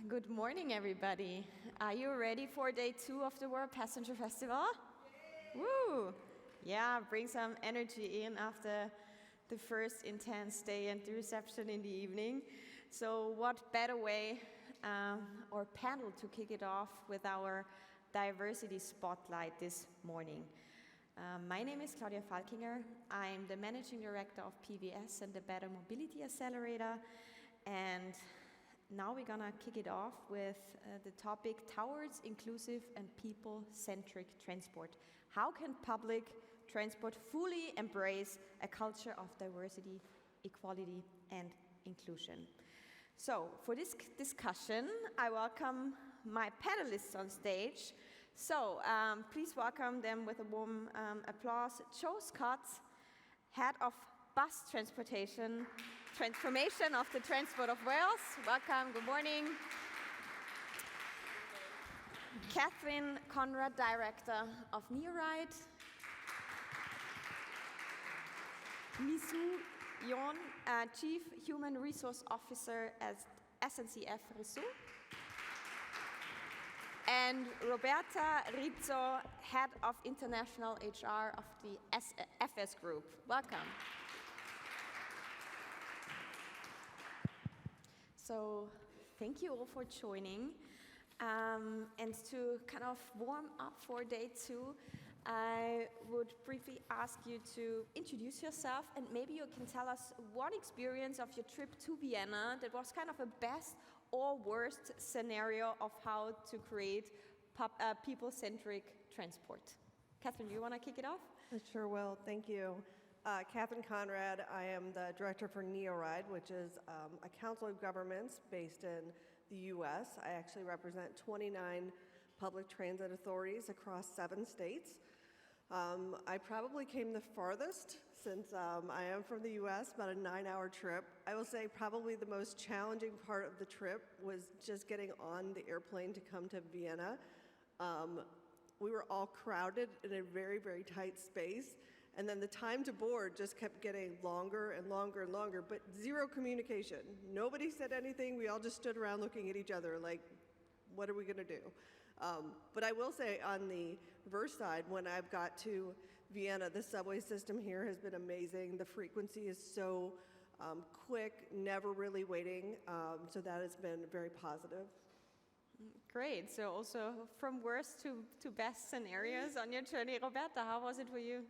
Good morning, everybody. Are you ready for day 2 of the World Passenger Festival? Yay! Woo! Yeah, bring some energy in after the first intense day and the reception in the evening. So what better way or panel to kick it off with our diversity spotlight this morning. My name is Claudia Falkinger. I'm the Managing Director of PVS and the Better Mobility Accelerator. And now we're gonna kick it off with the topic towards inclusive and people-centric transport. How can public transport fully embrace a culture of diversity, equality, and inclusion? So for this discussion, I welcome my panelists on stage. So please welcome them with a warm applause. Joe Scott, Head of Bus Transportation, Transformation of the Transport of Wales. Welcome, good morning. Katherine, Conrad, Director of NEORide. Misoo, Yoon, Chief Human Resource Officer at SNCF Rizzo. And Roberta, Rizzo, Head of International HR of the FS Group. Welcome. So thank you all for joining. And to kind of warm up for day 2, I would briefly ask you to introduce yourself, and maybe you can tell us one experience of your trip to Vienna that was kind of a best or worst scenario of how to create people-centric transport. Katherine, do you want to kick it off? I sure will. Thank you. Katherine Conrad. I am the director for NEORide, which is a council of governments based in the U.S. I actually represent 29 public transit authorities across 7 states. I probably came the farthest since I am from the U.S., about a 9-hour trip. I will say probably the most challenging part of the trip was just getting on the airplane to come to Vienna. We were all crowded in a very, very tight space. And then the time to board just kept getting longer and longer and longer, but zero communication. Nobody said anything. We all just stood around looking at each other like, what are we going to do? But I will say on the reverse side, when I've got to Vienna, the subway system here has been amazing. The frequency is so quick, never really waiting. So that has been very positive. Great. So also from worst to best scenarios on your journey. Roberta, how was it for you?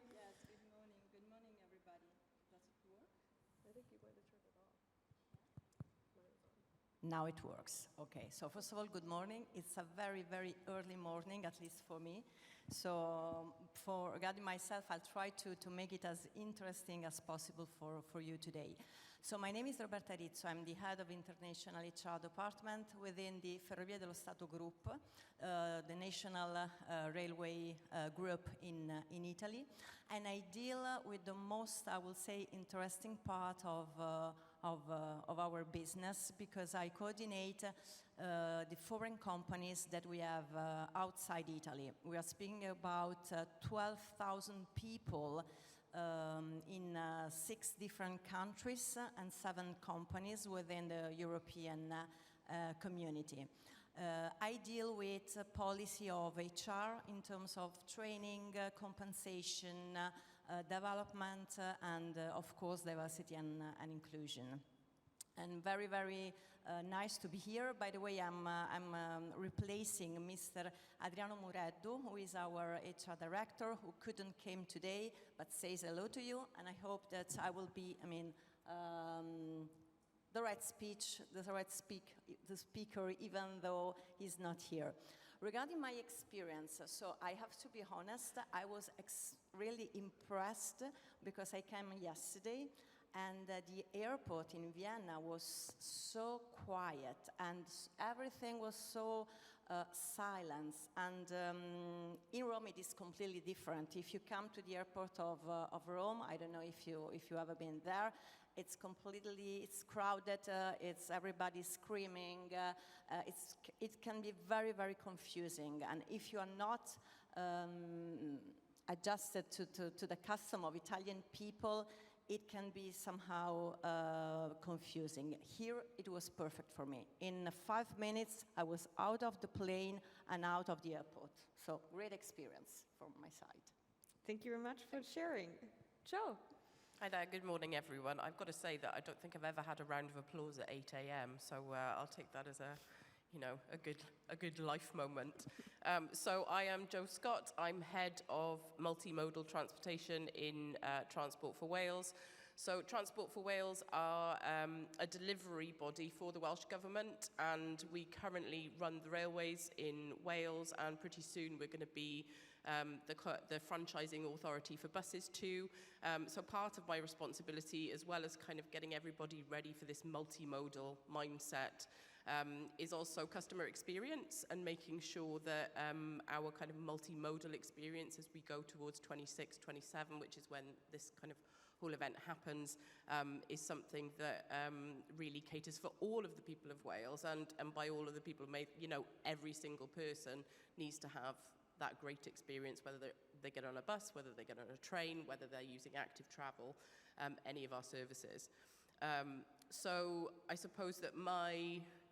Good morning, everybody. Does it work? I think you might have turned it off. Now it works. Okay, so first of all, good morning. It's a very, very early morning, at least for me. So regarding myself, I'll try to make it as interesting as possible for you today. So my name is Roberta Rizzo. I'm the head of International HR Department within the Ferrovie dello Stato group, the national railway group in Italy. And I deal with the most, I will say, interesting part of our business, because I coordinate the foreign companies that we have outside Italy. We are speaking about 12,000 people in 6 different countries and 7 companies within the European community. I deal with policy of HR in terms of training, compensation, development, and of course diversity and inclusion. And very, very nice to be here. By the way, I'm replacing Mr. Adriano Mureddu, who is our HR director, who couldn't came today, but says hello to you. And I hope that I will be, the right speaker, even though he's not here. Regarding my experience, so I have to be honest, I was really impressed because I came yesterday. And the airport in Vienna was so quiet, and everything was so silent. And in Rome, it is completely different. If you come to the airport of Rome, I don't know if you ever been there. It's crowded. It's everybody screaming. It can be very, very confusing. And if you are not adjusted to the custom of Italian people, it can be somehow confusing. Here, it was perfect for me. In 5 minutes, I was out of the plane and out of the airport. So, great experience from my side. Thank you very much for sharing. Joe. Hi there, good morning everyone. I've got to say that I don't think I've ever had a round of applause at 8 a.m., so I'll take that as a good life moment. So I am Jo Scott. I'm head of multimodal transportation in Transport for Wales. So Transport for Wales are a delivery body for the Welsh Government, and we currently run the railways in Wales, and pretty soon we're going to be the franchising authority for buses too. So part of my responsibility, as well as kind of getting everybody ready for this multimodal mindset, is also customer experience and making sure that our kind of multimodal experience as we go towards 26, 27, which is when this kind of whole event happens, is something that really caters for all of the people of Wales, and by all of the people, every single person needs to have that great experience, whether they get on a bus, whether they get on a train, whether they're using active travel, any of our services. So I suppose that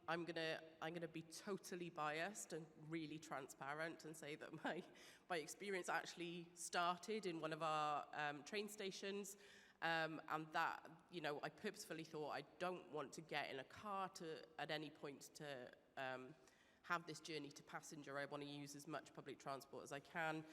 I'm gonna be totally biased and really transparent and say that my experience actually started in one of our train stations, and that I purposefully thought I don't want to get in a car at any point to have this journey to passenger. I want to use as much public transport as I can.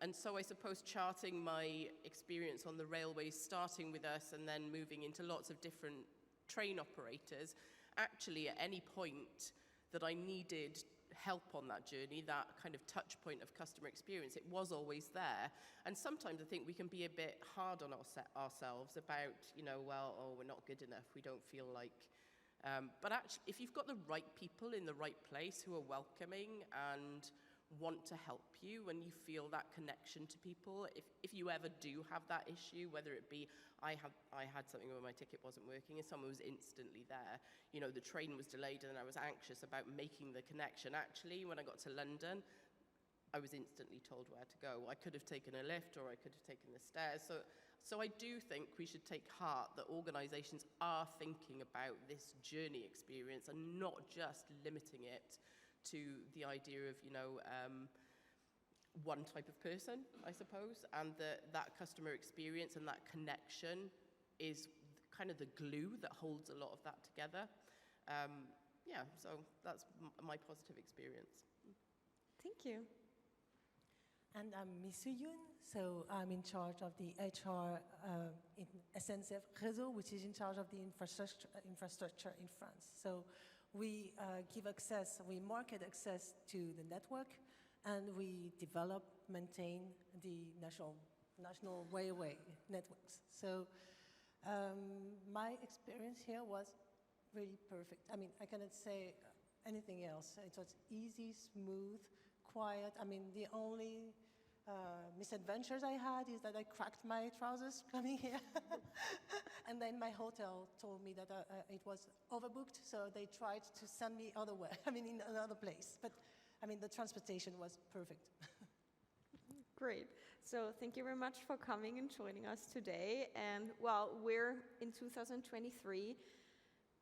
And so I suppose charting my experience on the railways, starting with us and then moving into lots of different train operators, actually at any point that I needed help on that journey, that kind of touch point of customer experience, it was always there. And sometimes I think we can be a bit hard on ourselves about, we're not good enough, we don't feel like. But actually, if you've got the right people in the right place who are welcoming and want to help you, and you feel that connection to people, if you ever do have that issue, whether it be I had something where my ticket wasn't working and someone was instantly there, the train was delayed and I was anxious about making the connection. Actually, when I got to London, I was instantly told where to go. I could have taken a lift or I could have taken the stairs. So I do think we should take heart that organisations are thinking about this journey experience and not just limiting it to the idea of, one type of person, I suppose, and that customer experience and that connection is kind of the glue that holds a lot of that together. So that's my positive experience. Thank you. And I'm Misoo Yoon, so I'm in charge of the HR in SNCF RESEAU, which is in charge of the infrastructure in France. So we give access, we market access to the network, and we develop, maintain the national railway networks. So my experience here was really perfect. I mean, I cannot say anything else. It was easy, smooth, quiet. I mean, the only misadventures I had is that I cracked my trousers coming here. And then my hotel told me that it was overbooked, so they tried to send me in another place. But I mean, the transportation was perfect. Great. So thank you very much for coming and joining us today. And well, we're in 2023.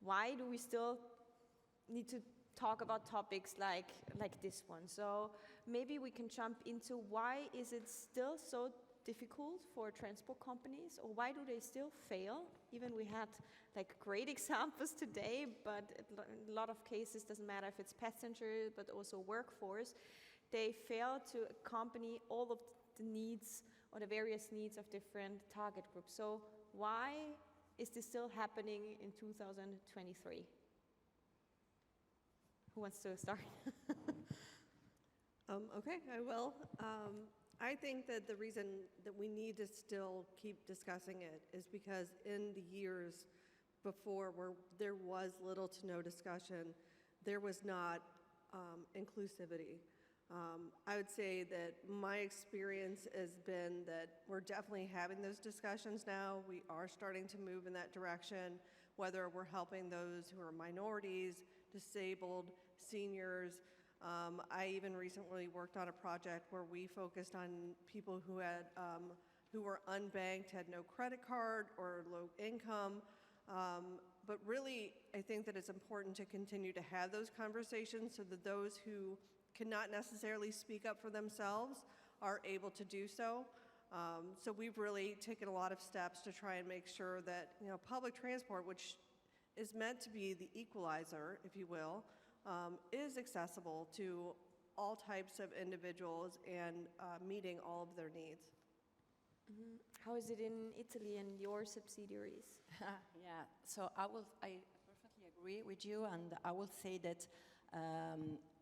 Why do we still need to talk about topics like this one? So maybe we can jump into why is it still so difficult for transport companies, or why do they still fail? Even we had great examples today, but in a lot of cases, doesn't matter if it's passenger, but also workforce, they fail to accompany all of the needs or the various needs of different target groups. So why is this still happening in 2023? Who wants to start? Okay, I will. I think that the reason that we need to still keep discussing it is because in the years before where there was little to no discussion, there was not inclusivity. I would say that my experience has been that we're definitely having those discussions now. We are starting to move in that direction, whether we're helping those who are minorities, disabled, seniors. I even recently worked on a project where we focused on people who had who were unbanked, had no credit card or low income. But really, I think that it's important to continue to have those conversations so that those who cannot necessarily speak up for themselves are able to do so. So we've really taken a lot of steps to try and make sure that, you know, public transport, which is meant to be the equalizer, if you will, is accessible to all types of individuals and meeting all of their needs. How is it in Italy and your subsidiaries? Yeah, so I perfectly agree with you, and I will say that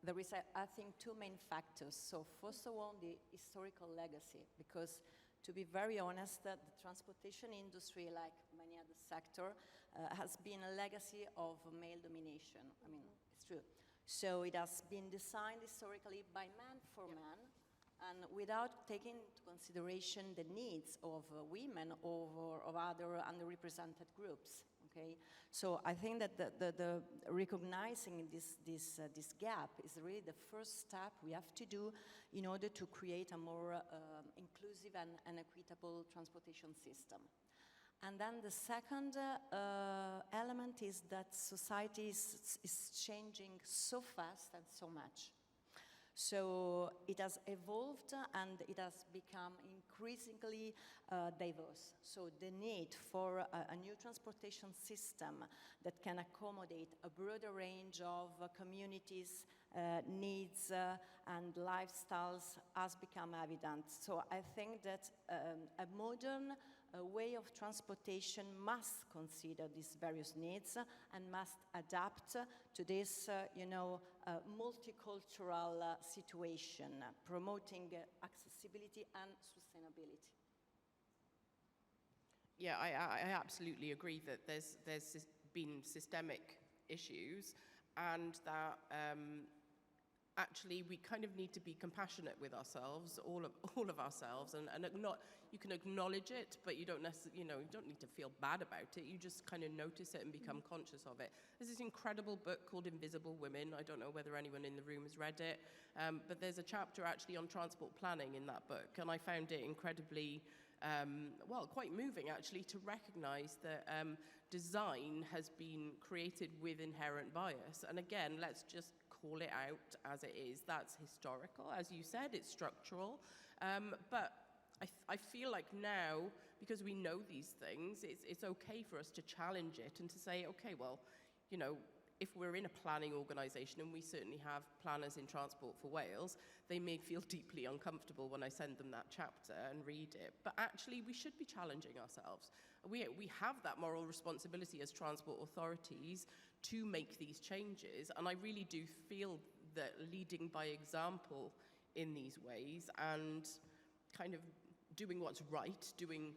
there is, I think, two main factors. So first of all, the historical legacy, because to be very honest, the transportation industry, like many other sector, has been a legacy of male domination. I mean, it's true. So it has been designed historically by man for man, and without taking into consideration the needs of women or of other underrepresented groups. Okay, so I think that the recognizing this gap is really the first step we have to do in order to create a more inclusive and equitable transportation system. And then the second element is that society is changing so fast and so much. So it has evolved and it has become increasingly diverse. So the need for a new transportation system that can accommodate a broader range of communities' needs and lifestyles has become evident. So I think that a modern way of transportation must consider these various needs and must adapt to this, multicultural situation, promoting accessibility and sustainability. Yeah, I absolutely agree that there's been systemic issues, and that actually we kind of need to be compassionate with ourselves, all of ourselves, and not, you can acknowledge it, but you don't necessarily, you don't need to feel bad about it. You just kind of notice it and become conscious of it. There's this incredible book called Invisible Women. I don't know whether anyone in the room has read it, but there's a chapter actually on transport planning in that book, and I found it incredibly, quite moving actually, to recognize that design has been created with inherent bias. And again, let's just call it out as it is. That's historical, as you said, it's structural. But I feel like now, because we know these things, it's okay for us to challenge it and to say, okay, well, if we're in a planning organisation, and we certainly have planners in Transport for Wales, they may feel deeply uncomfortable when I send them that chapter and read it. But actually, we should be challenging ourselves. We have that moral responsibility as transport authorities to make these changes. And I really do feel that leading by example in these ways and kind of doing what's right, doing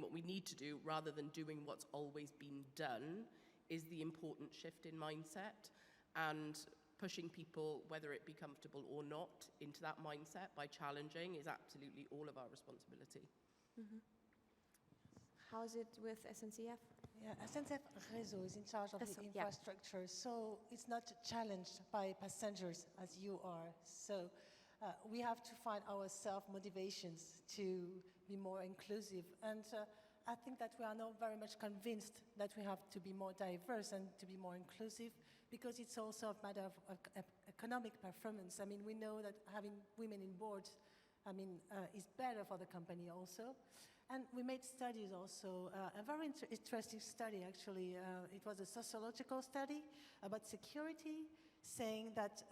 what we need to do rather than doing what's always been done is the important shift in mindset, and pushing people, whether it be comfortable or not, into that mindset by challenging is absolutely all of our responsibility. Mm-hmm. How is it with SNCF? Yeah, SNCF RESEAU is in charge of the infrastructure, so it's not challenged by passengers as you are. So we have to find our self-motivations to be more inclusive. And I think that we are now very much convinced that we have to be more diverse and to be more inclusive, because it's also a matter of economic performance. I mean, we know that having women in boards, is better for the company also. And we made studies also, a very interesting study actually. It was a sociological study about security, saying that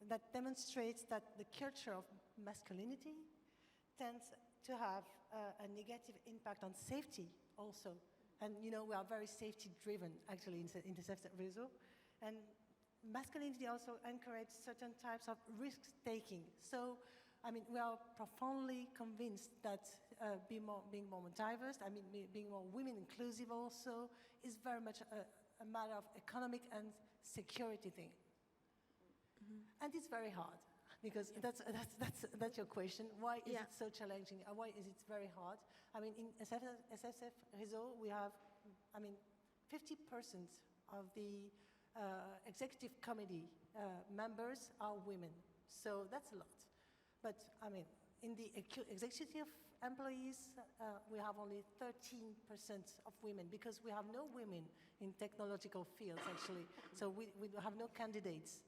that demonstrates that the culture of masculinity tends to have a negative impact on safety also. And we are very safety driven actually in the RESEAU. And masculinity also encourages certain types of risk taking. So, we are profoundly convinced that being more diverse, being more women inclusive also, is very much a matter of economic and security thing. Mm-hmm. And it's very hard, because that's your question. Why is it so challenging? Why is it very hard? In SNCF RESEAU, we have, 50% of the executive committee members are women. So that's a lot. But, in the executive employees, we have only 13% of women because we have no women in technological fields, actually. So we have no candidates.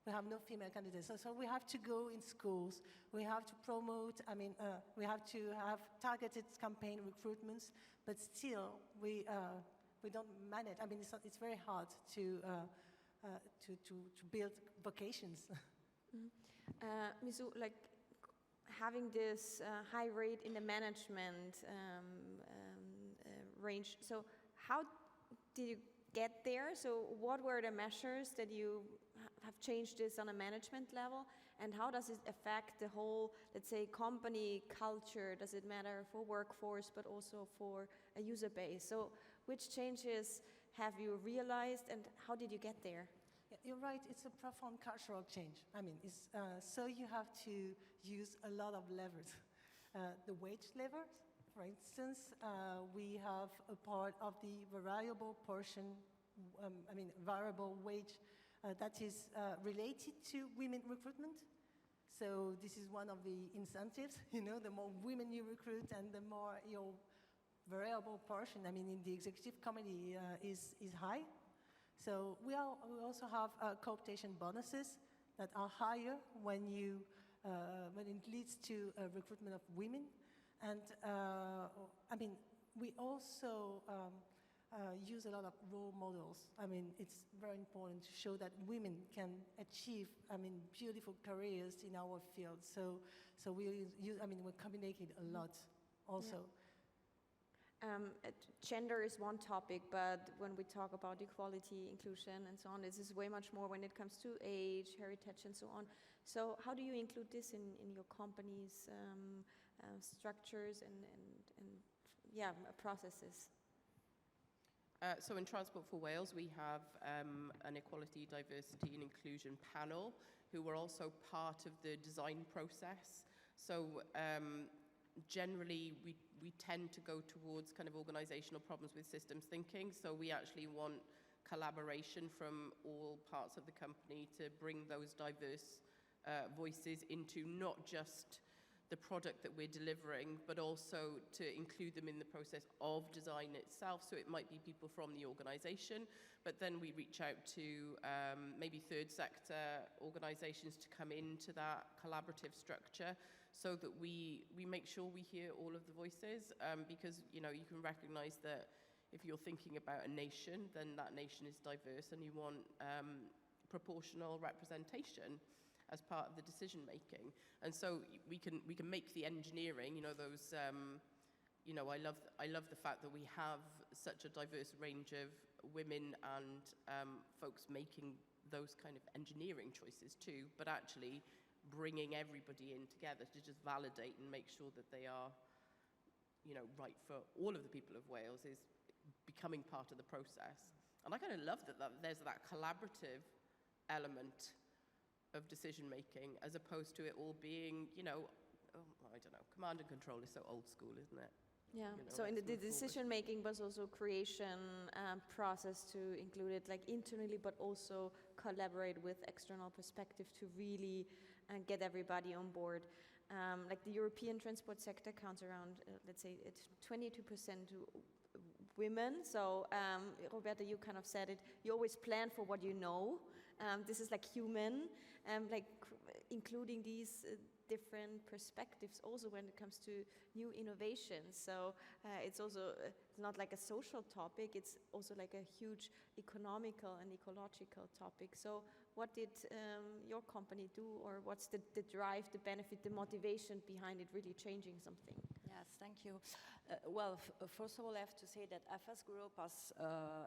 We have no female candidates. So we have to go in schools. We have to promote, we have to have targeted campaign recruitments, but still we don't manage. I mean, it's very hard to build vocations. Misoo, like having this high rate in the management range, so how did you get there? So what were the measures that you have changed this on a management level, and how does it affect the whole, let's say, company culture? Does it matter for workforce, but also for a user base? So which changes have you realized, and how did you get there? Yeah, you're right, it's a profound cultural change. I mean, so you have to use a lot of levers. The wage lever, for instance, we have a part of the variable portion, variable wage that is related to women recruitment. So this is one of the incentives, the more women you recruit and the more your variable portion, in the executive committee is high. So we also have cooptation bonuses that are higher when it leads to recruitment of women. And we also use a lot of role models. It's very important to show that women can achieve, beautiful careers in our field. So we're communicating a lot also. Yeah. Gender is one topic, but when we talk about equality, inclusion, and so on, this is way much more when it comes to age, heritage, and so on. So how do you include this in your company's structures and processes? So in Transport for Wales, we have an equality, diversity and inclusion panel who are also part of the design process. So generally, we tend to go towards kind of organizational problems with systems thinking. So we actually want collaboration from all parts of the company to bring those diverse voices into not just the product that we're delivering, but also to include them in the process of design itself. So it might be people from the organization, but then we reach out to maybe third sector organizations to come into that collaborative structure so that we make sure we hear all of the voices, because you can recognize that if you're thinking about a nation, then that nation is diverse and you want proportional representation as part of the decision making. And so we can make the engineering, those I love the fact that we have such a diverse range of women and folks making those kind of engineering choices too, but actually bringing everybody in together to just validate and make sure that they are right for all of the people of Wales is becoming part of the process. And I kind of love that there's that collaborative element of decision making, as opposed to it all being, I don't know, command and control is so old school, isn't it? Yeah. So in the decision making, but also creation process to include it like internally, but also collaborate with external perspective to really get everybody on board. Like the European transport sector counts around, let's say, it's 22% women. So Roberta, you kind of said it. You always plan for what you know. This is like human, including these different perspectives also when it comes to new innovations. So it's also not like a social topic, it's also like a huge economical and ecological topic. So what did your company do, or what's the drive, the benefit, the motivation behind it really changing something? Yes, thank you. First of all, I have to say that FS Group has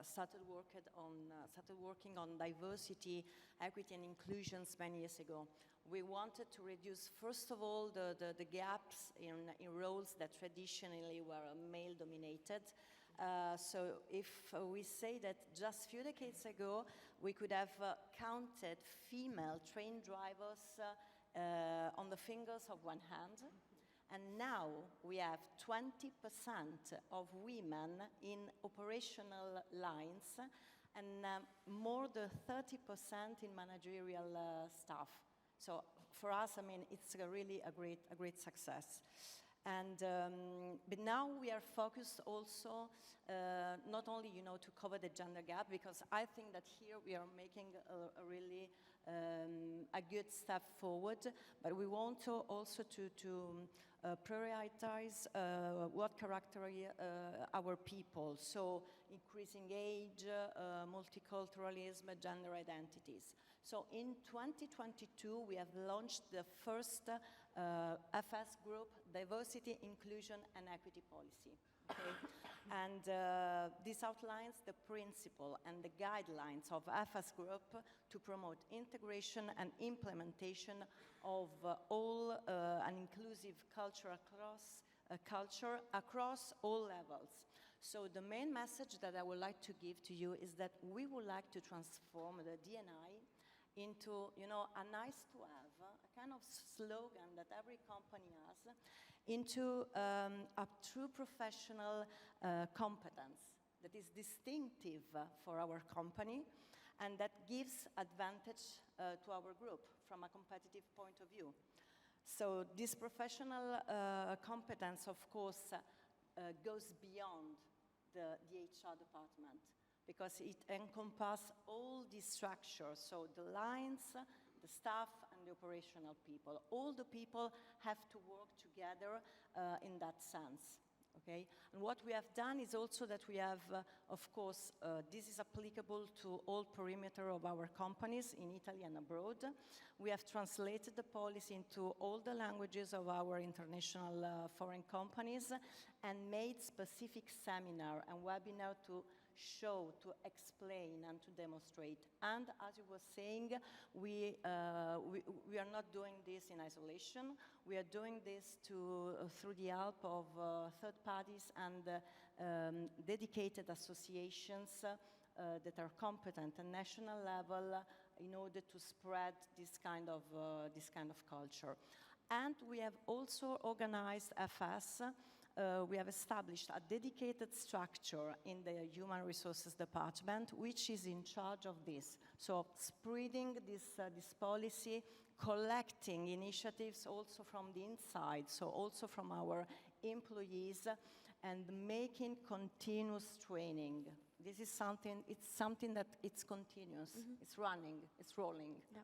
started working on diversity, equity, and inclusions many years ago. We wanted to reduce, first of all, the gaps in roles that traditionally were male-dominated. So if we say that just a few decades ago, we could have counted female train drivers on the fingers of one hand, and now we have 20% of women in operational lines and more than 30% in managerial staff. So for us, it's really a great success. But now we are focused also not only, to cover the gender gap, because I think that here we are making a really a good step forward, but we want to also to prioritize what characterize our people, so increasing age, multiculturalism, gender identities. So in 2022, we have launched the first FS group, Diversity, Inclusion and Equity Policy. Okay? And this outlines the principle and the guidelines of FS group to promote integration and implementation of all an inclusive culture across all levels. So the main message that I would like to give to you is that we would like to transform the D&I into, a nice to have, a kind of slogan that every company has, into a true professional competence that is distinctive for our company and that gives advantage to our group from a competitive point of view. So this professional competence, of course, goes beyond the HR department, because it encompasses all these structures, so the lines, the staff, and the operational people. All the people have to work together in that sense, okay? And what we have done is also that we have, of course, this is applicable to all perimeter of our companies in Italy and abroad. We have translated the policy into all the languages of our international foreign companies and made specific seminar and webinar to show, to explain, and to demonstrate. And as you were saying, we are not doing this in isolation. We are doing this through the help of third parties and dedicated associations that are competent at national level in order to spread this kind of culture. And we have also organized FS. We have established a dedicated structure in the Human Resources Department, which is in charge of this. So spreading this policy, collecting initiatives also from the inside, so also from our employees, and making continuous training. This is something that it's continuous, it's running, it's rolling. Yeah.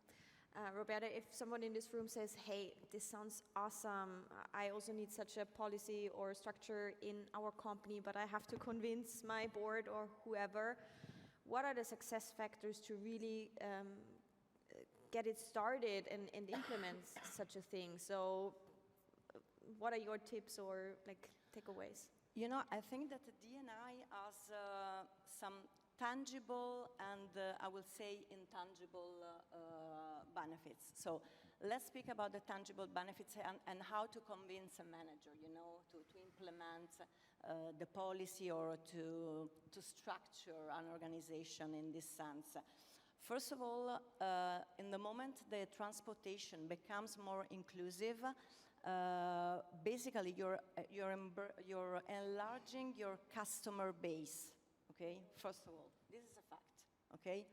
Roberta, if someone in this room says, hey, this sounds awesome, I also need such a policy or structure in our company, but I have to convince my board or whoever, what are the success factors to really get it started and implement such a thing? So what are your tips or takeaways? I think that the D&I has some tangible and I will say intangible benefits. So let's speak about the tangible benefits and how to convince a manager, to implement the policy or to structure an organization in this sense. First of all, in the moment the transportation becomes more inclusive, basically you're enlarging your customer base. Okay, first of all, this is a fact, okay?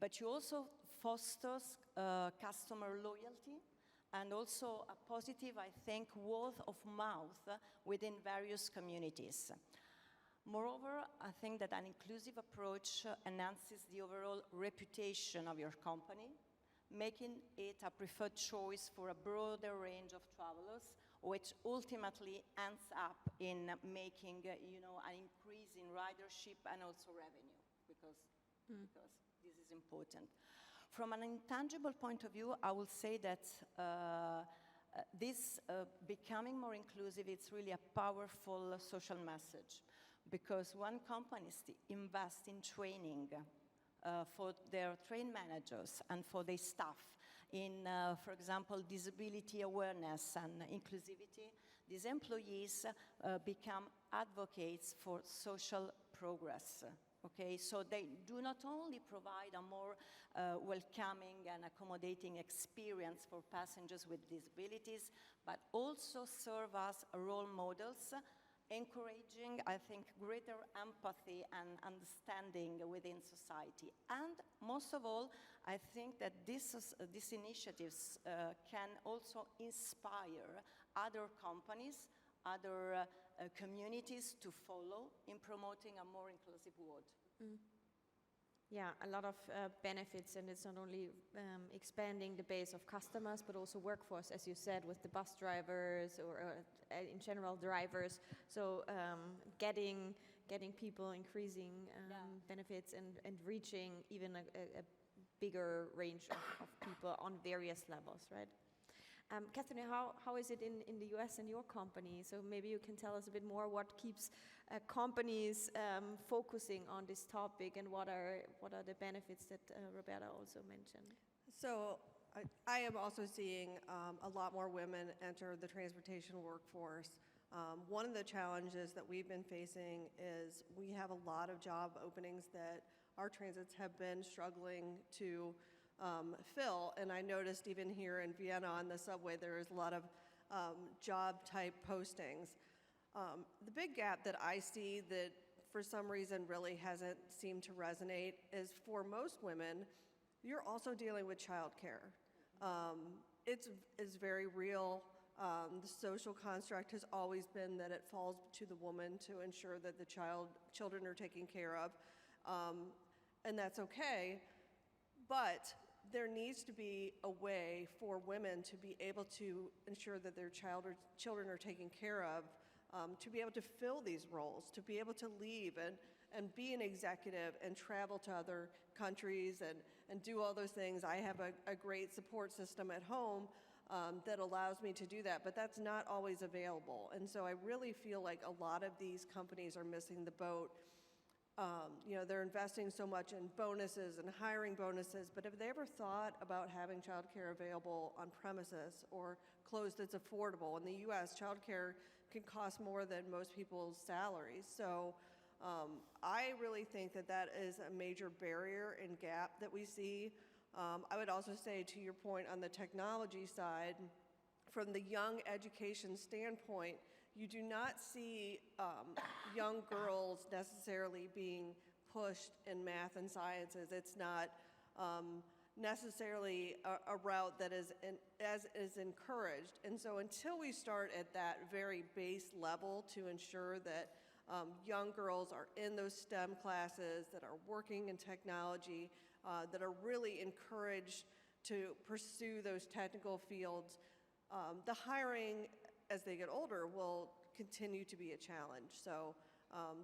But you also fosters customer loyalty and also a positive, I think, word of mouth within various communities. Moreover, I think that an inclusive approach enhances the overall reputation of your company, making it a preferred choice for a broader range of travelers, which ultimately ends up in making, an increase in ridership and also revenue, because this is important. From an intangible point of view, I will say that this becoming more inclusive, it's really a powerful social message, because when companies invest in training for their train managers and for their staff, in, for example, disability awareness and inclusivity, these employees become advocates for social progress. Okay, so they do not only provide a more welcoming and accommodating experience for passengers with disabilities, but also serve as role models encouraging, I think, greater empathy and understanding within society. And most of all, I think that these initiatives can also inspire other companies, other communities to follow in promoting a more inclusive world. Yeah, a lot of benefits, and it's not only expanding the base of customers, but also workforce, as you said, with the bus drivers or in general drivers. So getting people, increasing benefits, and reaching even a bigger range of people on various levels, right? Katherine, how is it in the US and your company? So maybe you can tell us a bit more what keeps companies focusing on this topic, and what are the benefits that Roberta also mentioned? So I am also seeing a lot more women enter the transportation workforce. One of the challenges that we've been facing is we have a lot of job openings that our transits have been struggling to fill, and I noticed even here in Vienna on the subway there is a lot of job type postings. The big gap that I see that for some reason really hasn't seemed to resonate is for most women, you're also dealing with childcare. It's very real. The social construct has always been that it falls to the woman to ensure that the children are taken care of, and that's okay. But there needs to be a way for women to be able to ensure that their children are taken care of, to be able to fill these roles, to be able to leave and be an executive and travel to other countries and do all those things. I have a great support system at home that allows me to do that, but that's not always available. And so I really feel like a lot of these companies are missing the boat. They're investing so much in bonuses and hiring bonuses, but have they ever thought about having childcare available on premises or close that's affordable? In the US, childcare can cost more than most people's salaries. So I really think that is a major barrier and gap that we see. I would also say, to your point on the technology side, from the young education standpoint, you do not see young girls necessarily being pushed in math and sciences. It's not necessarily a route that is encouraged. And so until we start at that very base level to ensure that young girls are in those STEM classes, that are working in technology, that are really encouraged to pursue those technical fields, the hiring as they get older will continue to be a challenge. So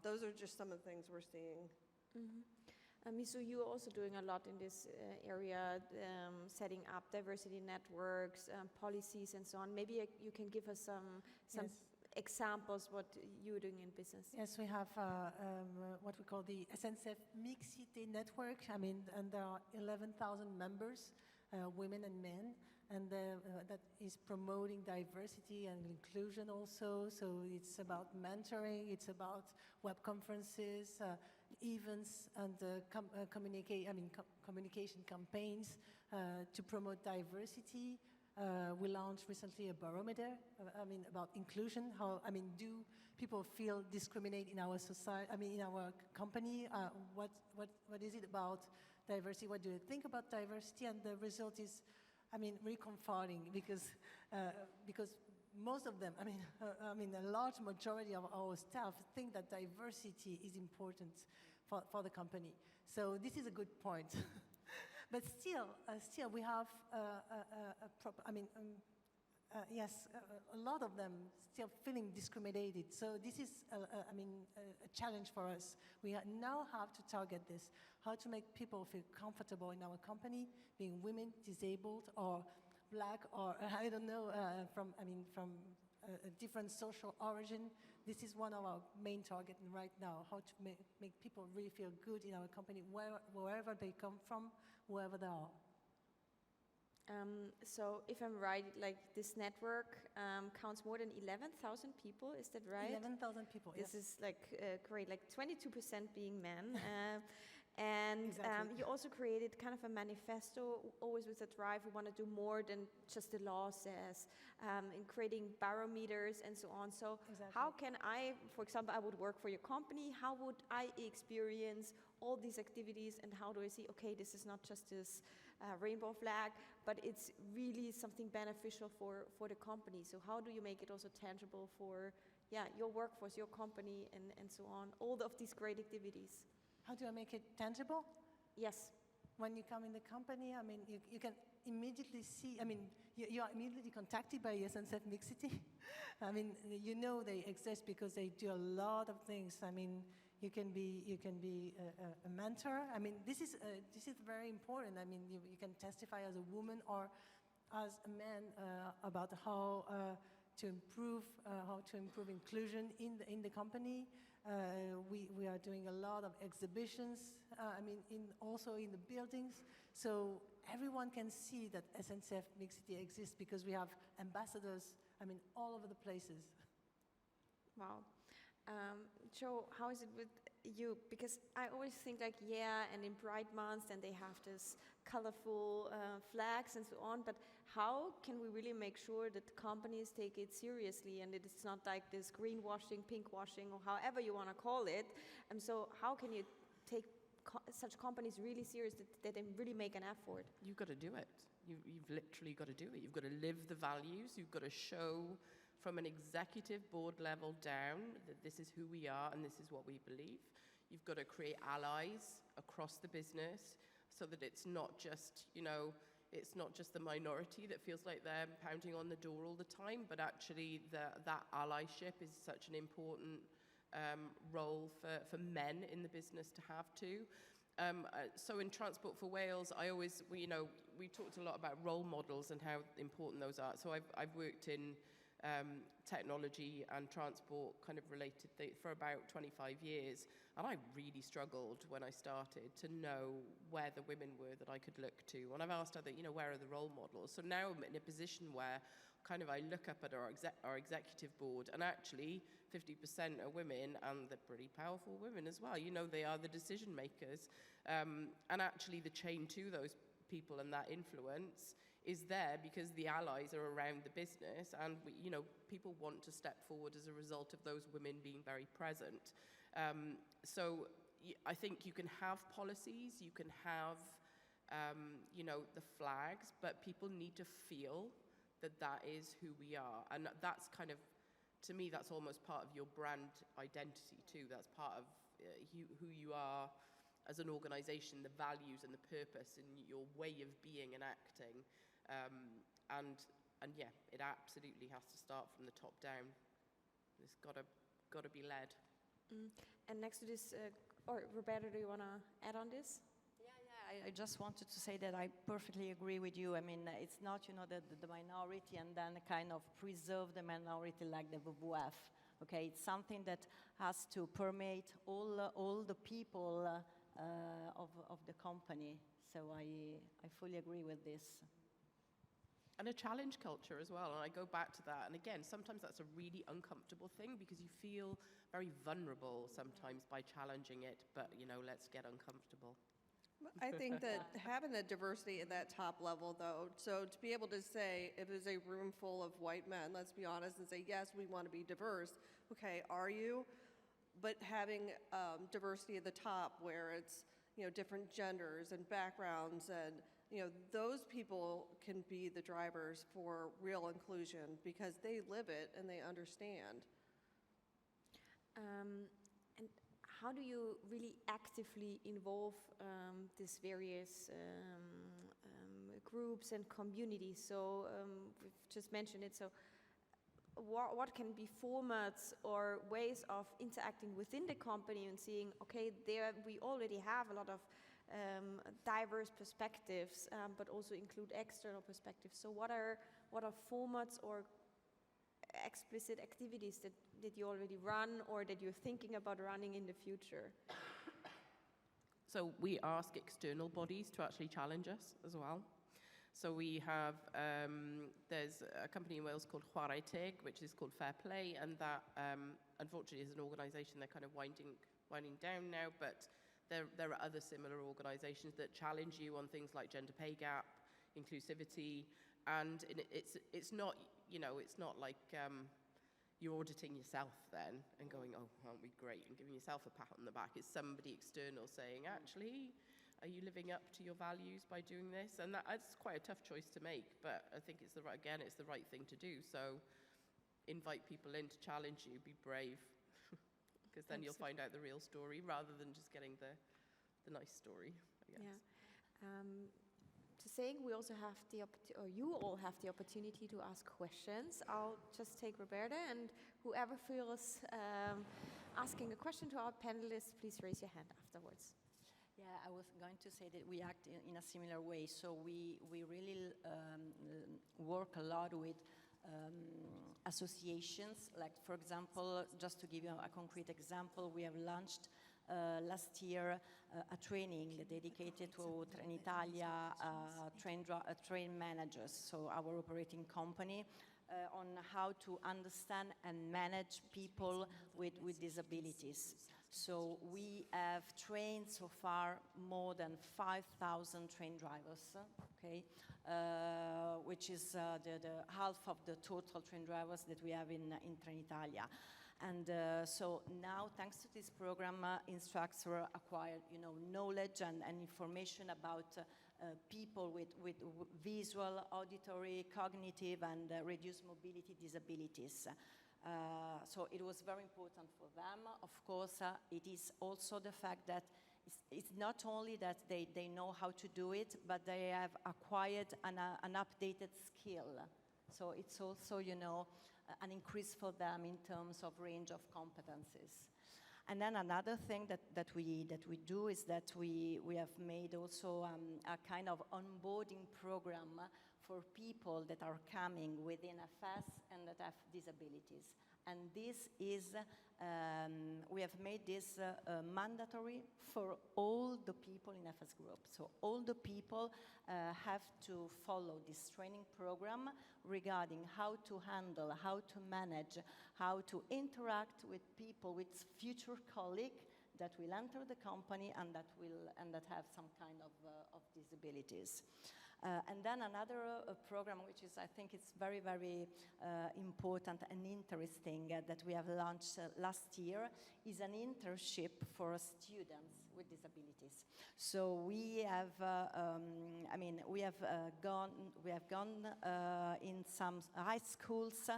those are just some of the things we're seeing. Misoo, you're also doing a lot in this area, setting up diversity networks, policies, and so on. Maybe you can give us some Yes. examples what you're doing in business. Yes, we have what we call the SNCF Mixité Network. And there are 11,000 members, women and men, and that is promoting diversity and inclusion also. So it's about mentoring, it's about web conferences, events, and communication campaigns to promote diversity. We launched recently a barometer, about inclusion. Do people feel discriminated in our society? In our company, what is it about diversity? What do you think about diversity? And the result is, really comforting because most of them, a large majority of our staff think that diversity is important for the company. So this is a good point. But still, we have a lot of them still feeling discriminated. So this is, a challenge for us. We now have to target this, how to make people feel comfortable in our company, being women, disabled, or black, or I don't know, from a different social origin. This is one of our main targets right now, how to make people really feel good in our company, wherever they come from, wherever they are. So if I'm right, this network counts more than 11,000 people, is that right? 11,000 people, This yes. is great, 22% being men. And Exactly. you also created kind of a manifesto, always with a drive. We want to do more than just the law says, in creating barometers and so on. So Exactly. how can I, for example, I would work for your company, how would I experience all these activities, and how do I see, okay, this is not just this rainbow flag, but it's really something beneficial for the company. So how do you make it also tangible for your workforce, your company, and so on, all of these great activities? How do I make it tangible? Yes. When you come in the company, I mean, you can immediately see, I mean, you are immediately contacted by SNCF Mixity. I mean, you know they exist because they do a lot of things. I mean, you can be a mentor. I mean, this is very important. I mean, you can testify as a woman or as a man about how to improve inclusion in the company. We are doing a lot of exhibitions, I mean, also in the buildings, so everyone can see that SNCF Mixity exists because we have ambassadors, I mean, all over the places. Wow. Joe, how is it with you? Because I always think like, and in Pride Month, and they have this colorful flags and so on, but how can we really make sure that companies take it seriously and it's not like this greenwashing, pinkwashing, or however you want to call it? And so how can you take such companies really serious that they really make an effort? You've got to do it. You've literally got to do it. You've got to live the values. You've got to show from an executive board level down that this is who we are and this is what we believe. You've got to create allies across the business so that it's not just, it's not just the minority that feels like they're pounding on the door all the time, but actually that allyship is such an important role for men in the business to have too. So in Transport for Wales, we talked a lot about role models and how important those are. So I've worked in technology and transport kind of related for about 25 years. And I really struggled when I started to know where the women were that I could look to. And I've asked other, where are the role models? So now I'm in a position where kind of I look up at our executive board, and actually 50% are women, and they're pretty powerful women as well. They are the decision makers. And actually the chain to those people and that influence is there because the allies are around the business, and people want to step forward as a result of those women being very present. So I think you can have policies, you can have, the flags, but people need to feel that is who we are. And that's kind of, to me, that's almost part of your brand identity too. That's part of who you are as an organization, the values and the purpose and your way of being and acting. And it absolutely has to start from the top down. It's got to be led. And next to this, or Roberta, do you want to add on this? I just wanted to say that I perfectly agree with you. I mean, it's not, the minority and then kind of preserve the minority like the WWF. Okay, it's something that has to permeate all the people of the company. So I fully agree with this. And a challenge culture as well, and I go back to that. And again, sometimes that's a really uncomfortable thing because you feel very vulnerable sometimes by challenging it, but let's get uncomfortable. I think that having the diversity at that top level, though, so to be able to say, if there's a room full of white men, let's be honest, and say, yes, we want to be diverse. Okay, are you? But having diversity at the top where it's, different genders and backgrounds and, those people can be the drivers for real inclusion because they live it and they understand. And how do you really actively involve these various groups and communities? So we've just mentioned it. So what can be formats or ways of interacting within the company and seeing, okay, there we already have a lot of diverse perspectives, but also include external perspectives. So what are formats or explicit activities that you already run or that you're thinking about running in the future? So we ask external bodies to actually challenge us as well. So we have, there's a company in Wales called Chwarae Teg, which is called Fair Play, and that unfortunately is an organisation they're kind of winding down now, but there are other similar organisations that challenge you on things like gender pay gap, inclusivity, and it's not, it's not like you're auditing yourself then and going, oh, aren't we great, and giving yourself a pat on the back. It's somebody external saying, actually, are you living up to your values by doing this? And that's quite a tough choice to make, but I think it's the right thing to do. So invite people in to challenge you, be brave, because then you'll find out the real story rather than just getting the nice story, I guess. Yeah. To saying we also have you all have the opportunity to ask questions. I'll just take Roberta, and whoever feels asking a question to our panelists, please raise your hand afterwards. Yeah, I was going to say that we act in a similar way. So we really work a lot with associations. Like, for example, just to give you a concrete example, we have launched last year a training dedicated to Trenitalia train managers, so our operating company, on how to understand and manage people with disabilities. So we have trained so far more than 5,000 train drivers, okay, which is the half of the total train drivers that we have in Trenitalia. And so now, thanks to this program, instructors acquire, knowledge and information about people with visual, auditory, cognitive, and reduced mobility disabilities. So it was very important for them. Of course, it is also the fact that it's not only that they know how to do it, but they have acquired an updated skill. So it's also, an increase for them in terms of range of competencies. And then another thing that we do is that we have made also a kind of onboarding program for people that are coming within FS and that have disabilities. And this is, we have made this mandatory for all the people in FS group. So all the people have to follow this training program regarding how to handle, how to manage, how to interact with people, with future colleagues that will enter the company and that have some kind of disabilities. And then another program, which is, I think it's very, very important and interesting that we have launched last year, is an internship for students with disabilities. So we have, we have gone in some high schools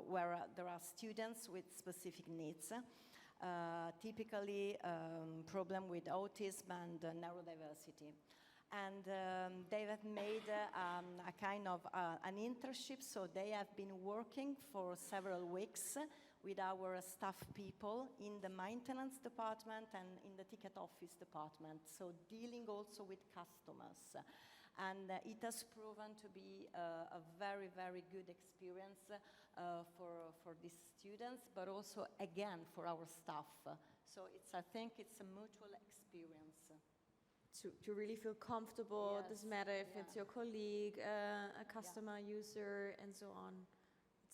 where there are students with specific needs. Typically, problem with autism and neurodiversity. And they have made a kind of an internship, so they have been working for several weeks with our staff people in the maintenance department and in the ticket office department, so dealing also with customers. And it has proven to be a very, very good experience for these students, but also, again, for our staff. So I think it's a mutual experience. To really feel comfortable. It doesn't matter if it's your colleague, a customer, user, and so on.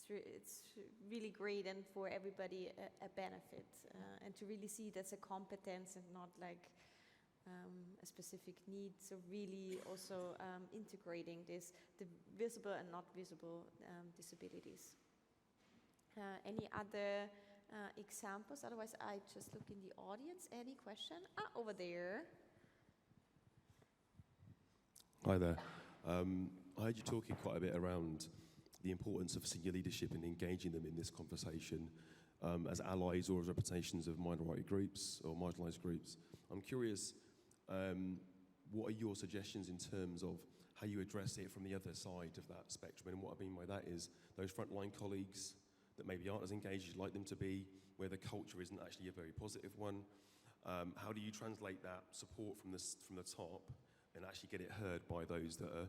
It's really great, and for everybody a benefit. And to really see that's a competence and not like a specific need. So really also integrating this, the visible and not visible disabilities. Any other examples? Otherwise, I just look in the audience. Any question? Over there. Hi there. I heard you talking quite a bit around the importance of senior leadership and engaging them in this conversation as allies or as representations of minority groups or marginalised groups. I'm curious, what are your suggestions in terms of how you address it from the other side of that spectrum? And what I mean by that is those frontline colleagues that maybe aren't as engaged as you'd like them to be, where the culture isn't actually a very positive one. How do you translate that support from the top and actually get it heard by those that are,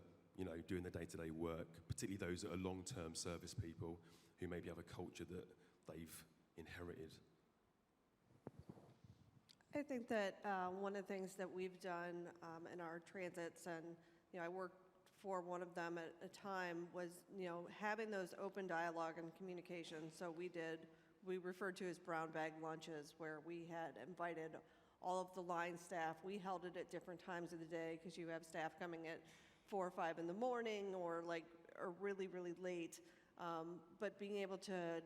doing the day-to-day work, particularly those that are long-term service people who maybe have a culture that they've inherited? I think that one of the things that we've done in our transits, and I worked for one of them at a time, was having those open dialogue and communication. So we referred to as brown bag lunches, where we had invited all of the line staff. We held it at different times of the day because you have staff coming at 4 or 5 in the morning or really, really late. But being able to,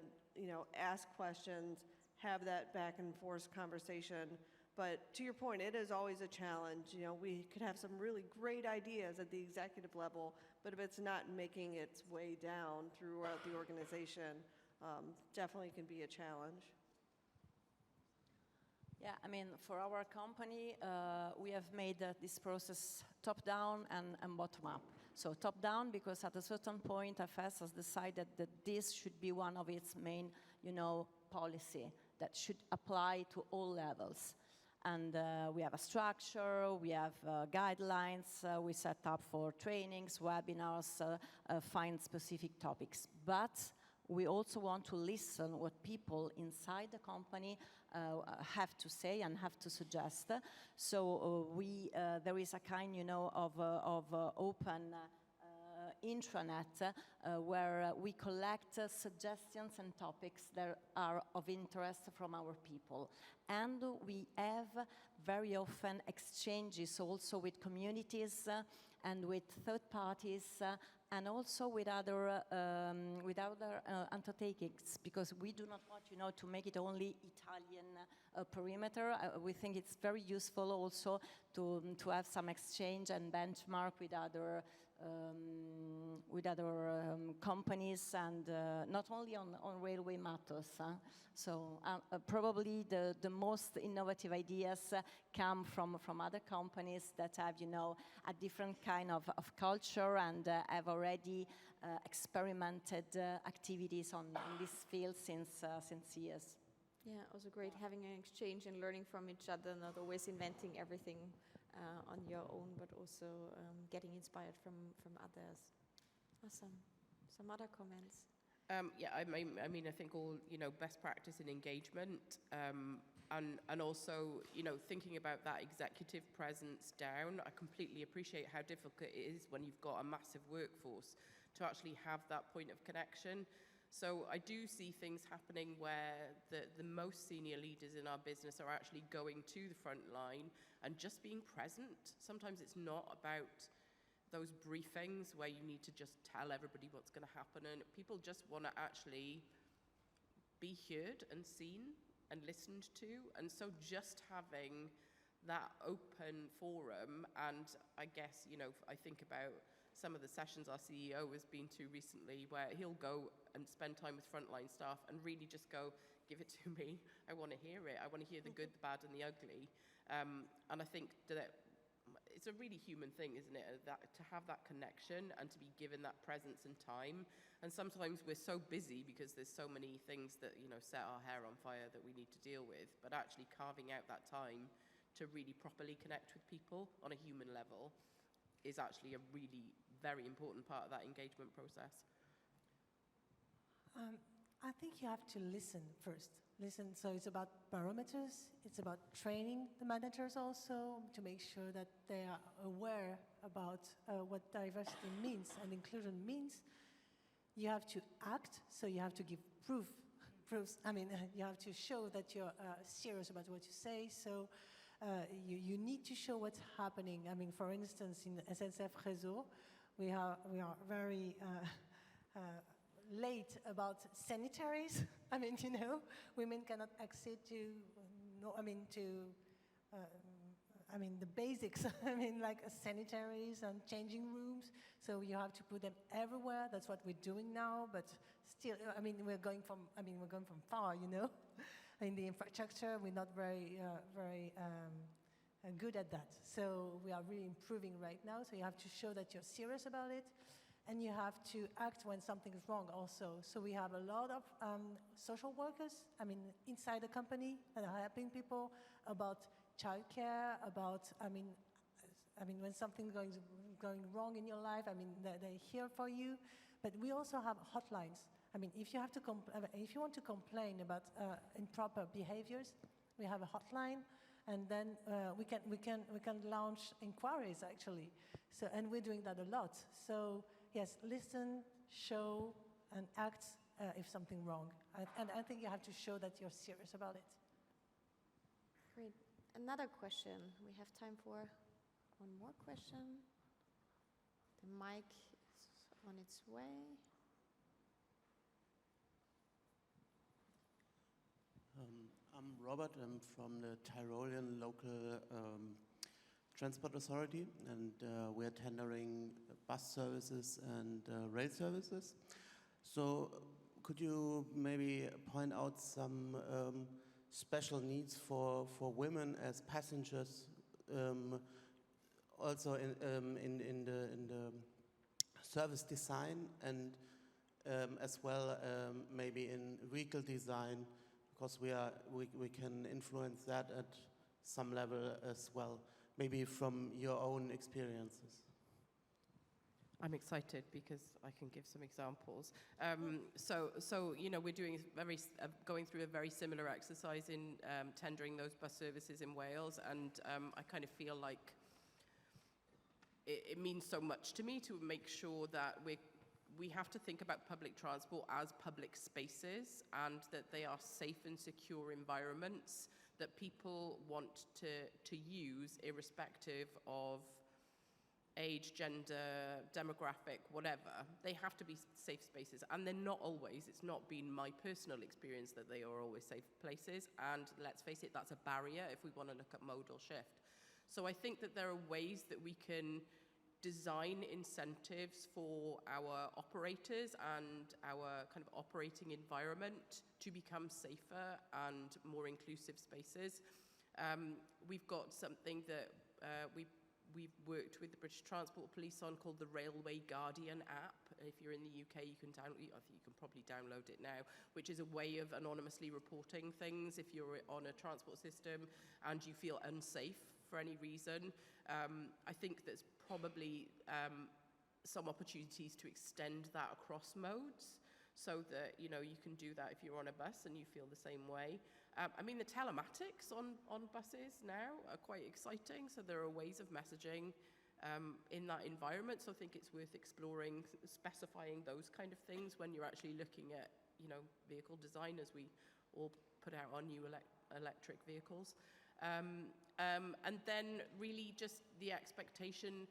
ask questions, have that back and forth conversation. But to your point, it is always a challenge. We could have some really great ideas at the executive level, but if it's not making its way down throughout the organization, definitely can be a challenge. Yeah, I mean, for our company, we have made this process top-down and bottom-up. So top-down because at a certain point, FS has decided that this should be one of its main, policy that should apply to all levels. And we have a structure, we have guidelines, we set up for trainings, webinars, find specific topics. But we also want to listen what people inside the company have to say and have to suggest. So there is a kind, of open intranet where we collect suggestions and topics that are of interest from our people. And we have very often exchanges also with communities and with third parties and also with other undertakings, because we do not want, to make it only Italian perimeter. We think it's very useful also to have some exchange and benchmark with other companies and not only on railway matters. So probably the most innovative ideas come from other companies that have, a different kind of culture and have already experimented activities in this field since years. Yeah, also great having an exchange and learning from each other, not always inventing everything on your own, but also getting inspired from others. Awesome. Some other comments? Yeah, I mean, I think all, best practice in engagement and also, thinking about that executive presence down. I completely appreciate how difficult it is when you've got a massive workforce to actually have that point of connection. So I do see things happening where the most senior leaders in our business are actually going to the front line and just being present. Sometimes it's not about those briefings where you need to just tell everybody what's going to happen, and people just want to actually be heard and seen and listened to. And so just having that open forum, and I guess, I think about some of the sessions our CEO has been to recently where he'll go and spend time with frontline staff and really just go, give it to me. I want to hear it. I want to hear the good, the bad, and the ugly. And I think that it's a really human thing, isn't it? That to have that connection and to be given that presence and time. And sometimes we're so busy because there's so many things that, set our hair on fire that we need to deal with. But actually carving out that time to really properly connect with people on a human level is actually a really very important part of that engagement process. I think you have to listen first. Listen, so it's about barometers, it's about training the managers also to make sure that they are aware about what diversity means and inclusion means. You have to act, so you have to give proofs. I mean, you have to show that you're serious about what you say, so you need to show what's happening. I mean, for instance, in SNCF RESEAU, we are very late about sanitaries. I mean, women cannot access to, the basics. I mean, like sanitaries and changing rooms. So you have to put them everywhere. That's what we're doing now. But still, we're going from far. In the infrastructure, we're not very good at that. So we are really improving right now. So you have to show that you're serious about it. And you have to act when something is wrong also. So we have a lot of social workers, inside the company that are helping people about childcare, about, when something's going wrong in your life, they're here for you. But we also have hotlines. If you want to complain about improper behaviors, we have a hotline, and then we can launch inquiries actually. So, and we're doing that a lot. So yes, listen, show, and act if something wrong. And I think you have to show that you're serious about it. Great. Another question. We have time for one more question. The mic is on its way. I'm Robert. I'm from the Tyrolean local transport authority, and we're tendering bus services and rail services. So could you maybe point out some special needs for women as passengers, also in the service design, and as well maybe in vehicle design, because we can influence that at some level as well, maybe from your own experiences. I'm excited because I can give some examples. So you know, we're doing going through a very similar exercise in tendering those bus services in Wales, and I kind of feel like it means so much to me to make sure that we have to think about public transport as public spaces, and that they are safe and secure environments that people want to use irrespective of age, gender, demographic, whatever. They have to be safe spaces, and they're not always. It's not been my personal experience that they are always safe places, and let's face it, that's a barrier if we want to look at modal shift. So I think that there are ways that we can design incentives for our operators and our kind of operating environment to become safer and more inclusive spaces. We've got something that we've worked with the British Transport Police on called the Railway Guardian app. If you're in the UK, you can I think you can probably download it now, which is a way of anonymously reporting things if you're on a transport system and you feel unsafe for any reason. I think there's probably some opportunities to extend that across modes, so that you can do that if you're on a bus and you feel the same way. I mean, the telematics on buses now are quite exciting, so there are ways of messaging in that environment. So I think it's worth exploring, specifying those kind of things when you're actually looking at vehicle design, as we all put out our new electric vehicles. And then really just the expectation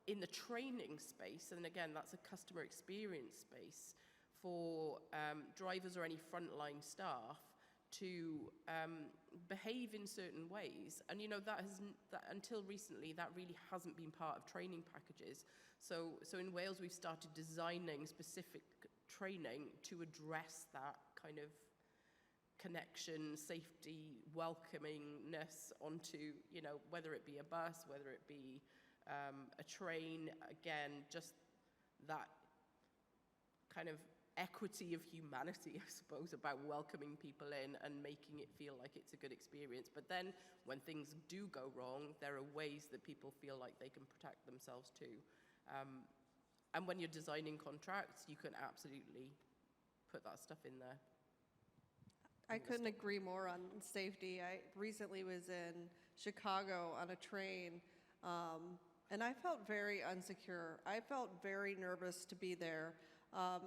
in the training space, and again, that's a customer experience space, for drivers or any frontline staff to behave in certain ways. And that until recently, that really hasn't been part of training packages. So in Wales, we've started designing specific training to address that kind of connection, safety, welcomingness onto, whether it be a bus, whether it be a train. Again, just that kind of equity of humanity, I suppose, about welcoming people in and making it feel like it's a good experience. But then when things do go wrong, there are ways that people feel like they can protect themselves too. And when you're designing contracts, you can absolutely put that stuff in there. I couldn't agree more on safety. I recently was in Chicago on a train, and I felt very insecure. I felt very nervous to be there.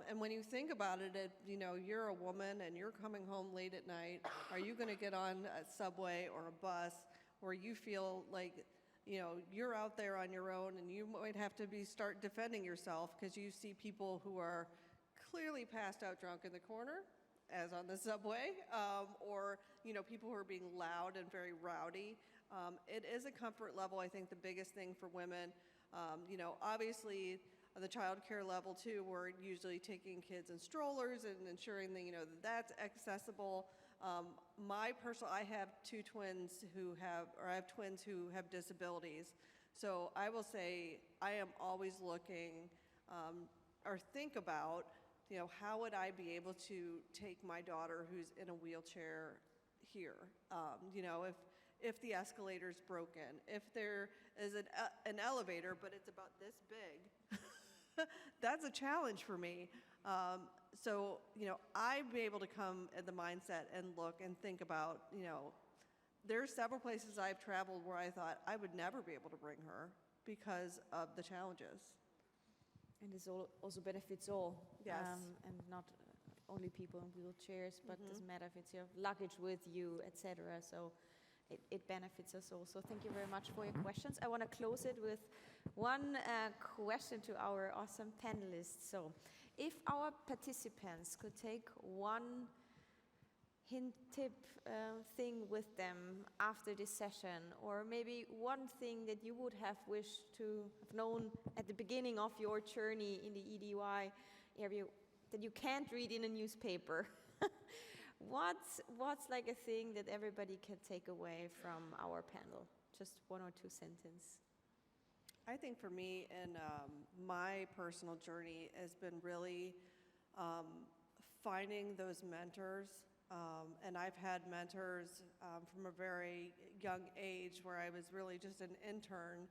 And when you think about it, you're a woman and you're coming home late at night. Are you going to get on a subway or a bus where you feel like, you're out there on your own, and you might have to start defending yourself because you see people who are clearly passed out drunk in the corner, as on the subway, or people who are being loud and very rowdy. It is a comfort level. I think the biggest thing for women, obviously the child care level too, we're usually taking kids in strollers and ensuring that that's accessible. I have twins who have disabilities. So I will say I am always looking or think about how would I be able to take my daughter who's in a wheelchair here? If the escalator's broken, if there is an elevator, but it's about this big, that's a challenge for me. So I'd be able to come at the mindset and look and think about, there are several places I've traveled where I thought I would never be able to bring her because of the challenges. And this also benefits all. Yes. And not only people in wheelchairs, but doesn't matter if it's your luggage with you, etc. So it benefits us all. So thank you very much for your questions. I want to close it with one question to our awesome panelists. So if our participants could take one hint, tip, thing with them after this session, or maybe one thing that you would have wished to have known at the beginning of your journey in the EDY area that you can't read in a newspaper, what's like a thing that everybody can take away from our panel? Just one or two sentences. I think for me, and my personal journey has been really finding those mentors. And I've had mentors from a very young age where I was really just an intern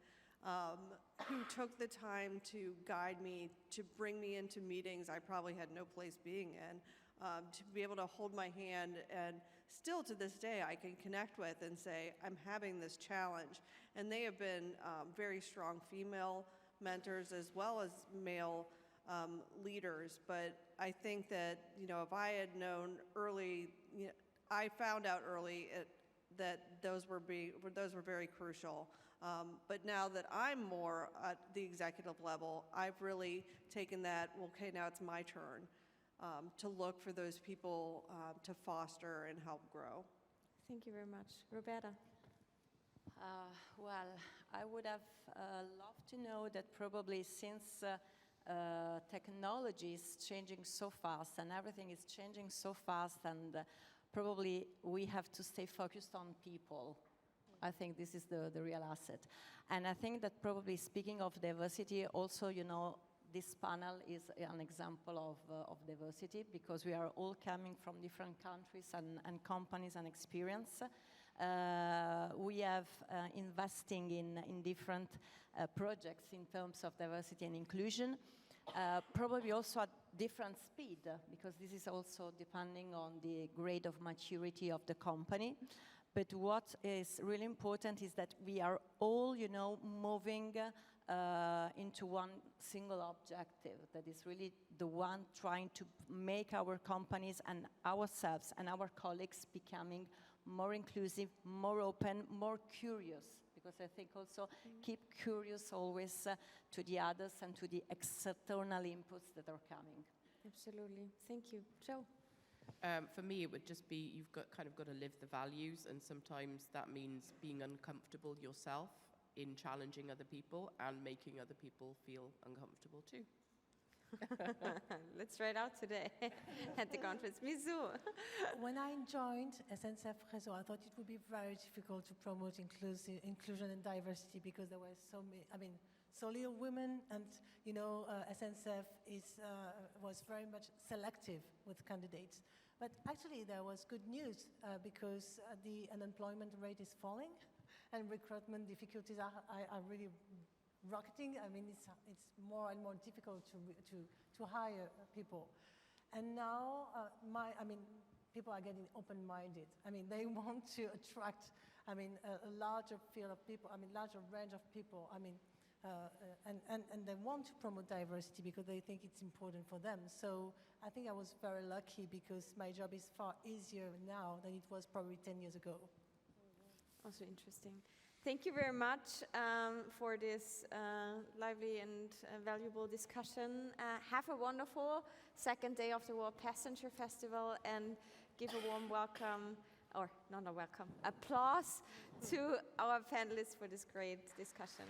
who took the time to guide me, to bring me into meetings I probably had no place being in, to be able to hold my hand, and still to this day I can connect with and say, I'm having this challenge. And they have been very strong female mentors as well as male leaders. But I think that, if I had known early, I found out early that those were very crucial. But now that I'm more at the executive level, I've really taken that, okay, now it's my turn to look for those people to foster and help grow. Thank you very much. Roberta? Well, I would have loved to know that probably since technology is changing so fast and everything is changing so fast, and probably we have to stay focused on people. I think this is the real asset. And I think that probably speaking of diversity, also, this panel is an example of diversity, because we are all coming from different countries and companies and experience. We have investing in different projects in terms of diversity and inclusion, probably also at different speed, because this is also depending on the grade of maturity of the company. But what is really important is that we are all, moving into one single objective, that is really the one trying to make our companies and ourselves and our colleagues becoming more inclusive, more open, more curious, because I think also keep curious always to the others and to the external inputs that are coming. Absolutely. Thank you. Joe? For me, it would just be, you've got to live the values, and sometimes that means being uncomfortable yourself in challenging other people and making other people feel uncomfortable too. Let's try it out today at the conference. Misoo? When I joined SNCF RESEAU, I thought it would be very difficult to promote inclusion and diversity, because there were so little women, and SNCF was very much selective with candidates. But actually there was good news because the unemployment rate is falling and recruitment difficulties are really rocketing. It's more and more difficult to hire people. And now people are getting open-minded. They want to attract a larger field of people, larger range of people. And they want to promote diversity because they think it's important for them. So I think I was very lucky, because my job is far easier now than it was probably 10 years ago. Also interesting. Thank you very much for this lively and valuable discussion. Have a wonderful second day of the World Passenger Festival, and give a warm welcome, or not a welcome, applause to our panelists for this great discussion.